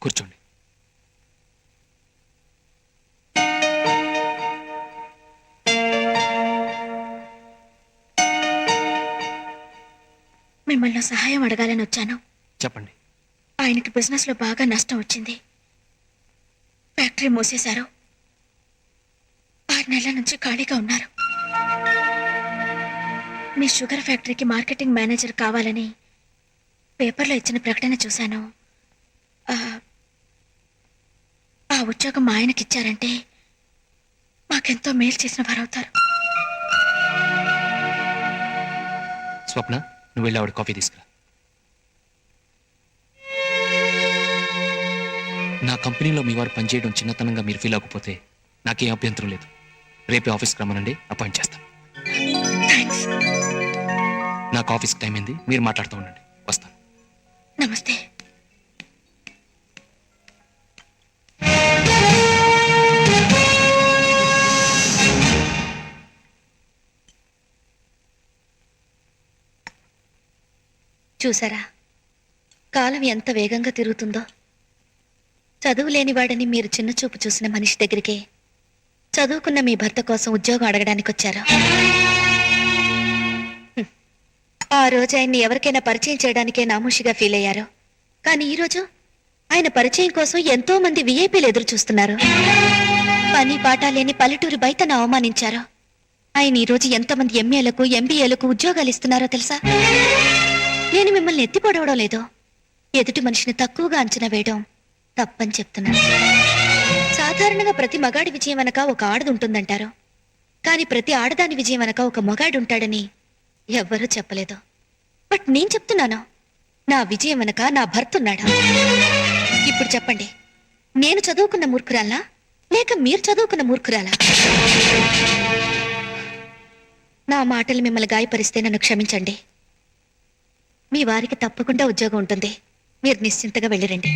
కూర్చోండి. మిమ్మల్ని సహాయం అడగాలని వచ్చాను. చెప్పండి. ఆయనకి బిజినెస్లో బాగా నష్టం వచ్చింది. ఫ్యాక్టరీ మూసేశారు. 6 నెలల నుంచి ఖాళీగా ఉన్నారు. మీ షుగర్ ఫ్యాక్టరీకి మార్కెటింగ్ మేనేజర్ కావాలని పేపర్లో ఇచ్చిన ప్రకటన చూశాను. ఆ ఉద్యోగం మా ఆయనకిచ్చారంటే మాకెంతో మేలు చేసిన వారవుతారు. స్వప్న, నువ్వు వెళ్ళి ఆవిడ కాఫీ తీసుకురా. నా కంపెనీలో మీ వారు పనిచేయడం చిన్నతనంగా మీరు ఫీల్ అవ్వకపోతే నాకేం అభ్యంతరం లేదు. రేపే ఆఫీస్కి రమ్మనండి, అపాయింట్ చేస్తాను. థ్యాంక్స్. నాకు ఆఫీస్కి టైం అయింది, మీరు మాట్లాడుతూ ఉండండి. వస్తాను. నమస్తే. చూసారా, కాలం ఎంత వేగంగా తిరుగుతుందో. చదువు లేనివాడని మీరు చిన్నచూపు చూసిన మనిషి దగ్గరికే చదువుకున్న మీ భర్త కోసం ఉద్యోగం అడగడానికి వచ్చారు. ఆ రోజు ఆయన్ని ఎవరికైనా పరిచయం చేయడానికే నామూషిగా ఫీల్ అయ్యారు. కానీ ఈరోజు ఆయన పరిచయం కోసం ఎంతో మంది విఐపీలు ఎదురు చూస్తున్నారు. పని పాట లేని పల్లెటూరి బయటను అవమానించారు. ఆయన ఈరోజు ఎంతమంది ఎంఏలకు ఎంబీఏలకు ఉద్యోగాలు ఇస్తున్నారో తెలుసా? నేను మిమ్మల్ని ఎత్తిపడవడం లేదు, ఎదుటి మనిషిని తక్కువగా అంచనా వేయడం తప్పని చెప్తున్నాను. సాధారణంగా ప్రతి మగాడి విజయం వెనక ఒక ఆడది ఉంటుందంటారు. కానీ ప్రతి ఆడదాని విజయం వెనక ఒక మగాడు ఉంటాడని ఎవ్వరూ చెప్పలేదు. బట్ నేను చెప్తున్నాను, నా విజయం వెనక నా భర్త ఉన్నాడు. ఇప్పుడు చెప్పండి, నేను చదువుకున్న మూర్ఖురాలా లేక మీరు చదువుకున్న మూర్ఖురాలా? నా మాటలు మిమ్మల్ని గాయపరిస్తే నన్ను క్షమించండి. మీ వారికి తప్పకుండా ఉద్యోగం ఉంటుంది. మీరు నిశ్చింతగా వెళ్ళిరండి.